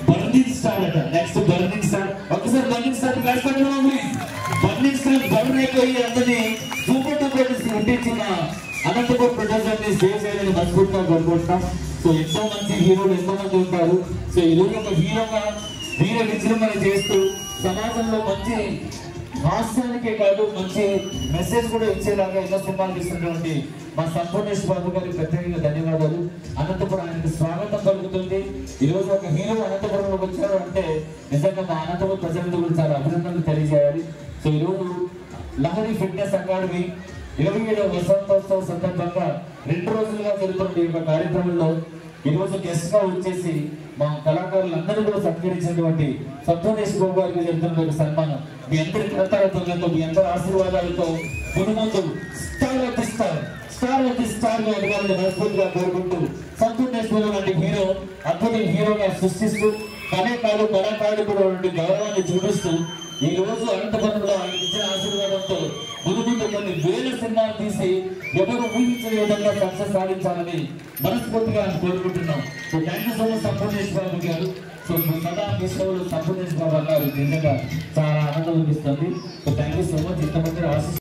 Burning star అట. Next burning star. ఒకసారి burning star class పెట్టడం ప్లీజ్. బర్నింగ్ స్టార్ బర్న్ అయిపోయి అందరినీ సూపర్ డూపర్ పుట్టించిన అనంతపురం ప్రొడ్యూసర్ని సేవ్ చేయాలని మనస్ఫూర్తిగా కోరుకుంటున్నాం. సో ఎంతో మంది హీరోలు ఎంతో మంది ఉంటారు. సో ఈ రోజు ఒక హీరోగా వీర విజృంభణ చేస్తూ సమాజంలో మంచి హాస్యానికే కాదు మంచి మెసేజ్ కూడా ఇచ్చేలాగా ఎన్నో సినిమాలు తీస్తున్నటువంటి మా సంపూర్ణేష్ బాబు గారికి ప్రత్యేకంగా ధన్యవాదాలు. అనంతపురం ఆయనకు స్వాగతం పలుకుతుంది. ఈరోజు ఒక హీరో అనంతపురంలోకి వచ్చారు అంటే నిజంగా మా అనంతపురం ప్రజలందరూ కూడా చాలా అభినందనలు తెలియజేయాలి. సో ఈరోజు లహరి ఫిట్నెస్ అకాడమీ 27వ వసంతోత్సవ సందర్భంగా 2 రోజులుగా జరుగుతున్న ఈ కార్యక్రమంలో ఈరోజు గెస్ట్ గా వచ్చేసి మా కళాకారులందరూ కూడా సత్కరించినటువంటి సంపూర్ణేష్ బాబు గారికి జరుగుతున్న సన్మానం మీ అందరి కృతజ్ఞతలతో మీ అందరి ఆశీర్వాదాలతో మునుముందు స్టార్ గా ఎదగాలని మనస్ఫూర్తిగా కోరుకుంటూ సంపూర్ణేష్ బాబు లాంటి హీరో అద్భుత హీరోగా సృష్టిస్తూ కళాకారుడు కూడా గౌరవాన్ని చూపిస్తూ ఈ రోజు అనంతపురంలో ఆయన ఇచ్చిన ఆశీర్వాదంతో ముందు కొన్ని వేల సినిమాలు తీసి ఎవరు ఊహించిన విధంగా సక్సెస్ సాధించాలని మనస్ఫూర్తిగా కోరుకుంటున్నాం. So thank you so much Sampoornesh Babu garu. So సదా విషయంలో సంపూర్ణేష్ బాబు అన్నారు నిజంగా చాలా ఆనందం అనిపిస్తుంది. So thank you so much. ఇంతమంది ఆశిస్తున్నారు.